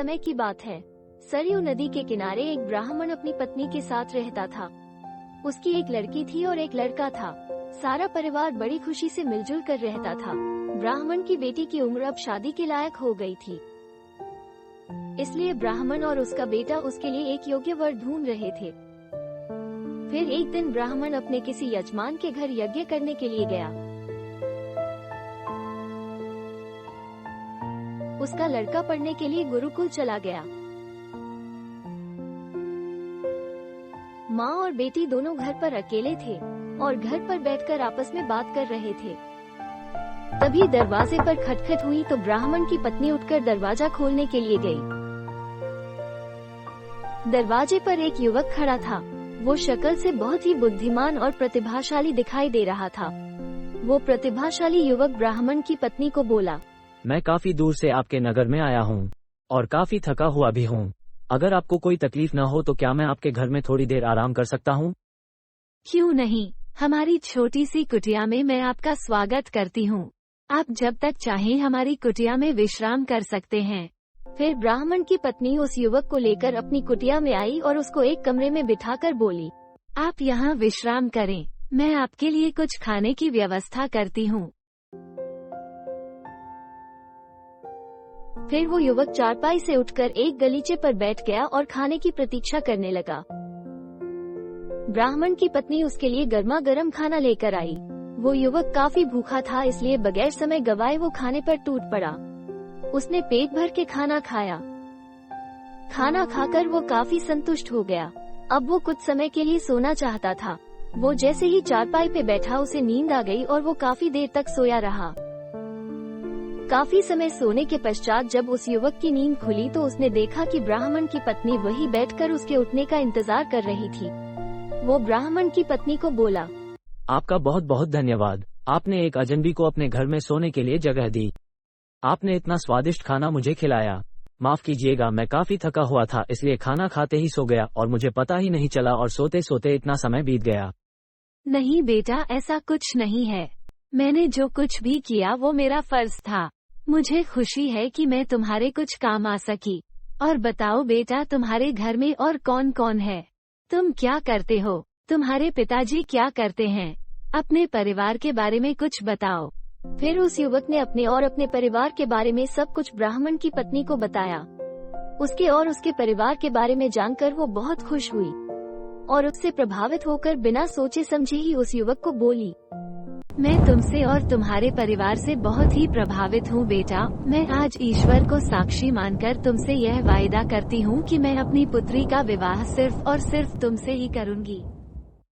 समय की बात है। सरयू नदी के किनारे एक ब्राह्मण अपनी पत्नी के साथ रहता था। उसकी एक लड़की थी और एक लड़का था। सारा परिवार बड़ी खुशी से मिलजुल कर रहता था। ब्राह्मण की बेटी की उम्र अब शादी के लायक हो गई थी, इसलिए ब्राह्मण और उसका बेटा उसके लिए एक योग्य वर ढूंढ रहे थे। फिर एक दिन ब्राह्मण अपने किसी यजमान के घर यज्ञ करने के लिए गया। उसका लड़का पढ़ने के लिए गुरुकुल चला गया। माँ और बेटी दोनों घर पर अकेले थे और घर पर बैठकर आपस में बात कर रहे थे। तभी दरवाजे पर खटखट हुई तो ब्राह्मण की पत्नी उठकर दरवाजा खोलने के लिए गई। दरवाजे पर एक युवक खड़ा था। वो शक्ल से बहुत ही बुद्धिमान और प्रतिभाशाली दिखाई दे रहा था। वो प्रतिभाशाली युवक ब्राह्मण की पत्नी को बोला, मैं काफी दूर से आपके नगर में आया हूँ और काफी थका हुआ भी हूँ। अगर आपको कोई तकलीफ न हो तो क्या मैं आपके घर में थोड़ी देर आराम कर सकता हूँ? क्यों नहीं, हमारी छोटी सी कुटिया में मैं आपका स्वागत करती हूँ। आप जब तक चाहें हमारी कुटिया में विश्राम कर सकते हैं। फिर ब्राह्मण की पत्नी उस युवक को लेकर अपनी कुटिया में आई और उसको एक कमरे में बिठाकर बोली, आप यहाँ विश्राम करें, मैं आपके लिए कुछ खाने की व्यवस्था करती हूँ। फिर वो युवक चारपाई से उठकर एक गलीचे पर बैठ गया और खाने की प्रतीक्षा करने लगा। ब्राह्मण की पत्नी उसके लिए गर्मा गर्म खाना लेकर आई। वो युवक काफी भूखा था, इसलिए बगैर समय गवाए वो खाने पर टूट पड़ा। उसने पेट भर के खाना खाया। खाना खाकर वो काफी संतुष्ट हो गया। अब वो कुछ समय के लिए सोना चाहता था। वो जैसे ही चारपाई पे बैठा उसे नींद आ गई और वो काफी देर तक सोया रहा। काफी समय सोने के पश्चात जब उस युवक की नींद खुली तो उसने देखा कि ब्राह्मण की पत्नी वहीं बैठकर उसके उठने का इंतजार कर रही थी। वो ब्राह्मण की पत्नी को बोला, आपका बहुत बहुत धन्यवाद। आपने एक अजनबी को अपने घर में सोने के लिए जगह दी। आपने इतना स्वादिष्ट खाना मुझे खिलाया। माफ कीजिएगा, मैं काफी थका हुआ था, इसलिए खाना खाते ही सो गया और मुझे पता ही नहीं चला और सोते सोते इतना समय बीत गया। नहीं बेटा, ऐसा कुछ नहीं है। मैंने जो कुछ भी किया वो मेरा फर्ज था। मुझे खुशी है कि मैं तुम्हारे कुछ काम आ सकी। और बताओ बेटा, तुम्हारे घर में और कौन कौन है? तुम क्या करते हो? तुम्हारे पिताजी क्या करते हैं? अपने परिवार के बारे में कुछ बताओ। फिर उस युवक ने अपने और अपने परिवार के बारे में सब कुछ ब्राह्मण की पत्नी को बताया। उसके और उसके परिवार के बारे में जानकर वो बहुत खुश हुई और उससे प्रभावित होकर बिना सोचे समझे ही उस युवक को बोली, मैं तुमसे और तुम्हारे परिवार से बहुत ही प्रभावित हूँ बेटा। मैं आज ईश्वर को साक्षी मानकर तुमसे यह वायदा करती हूँ कि मैं अपनी पुत्री का विवाह सिर्फ और सिर्फ तुमसे ही करूँगी।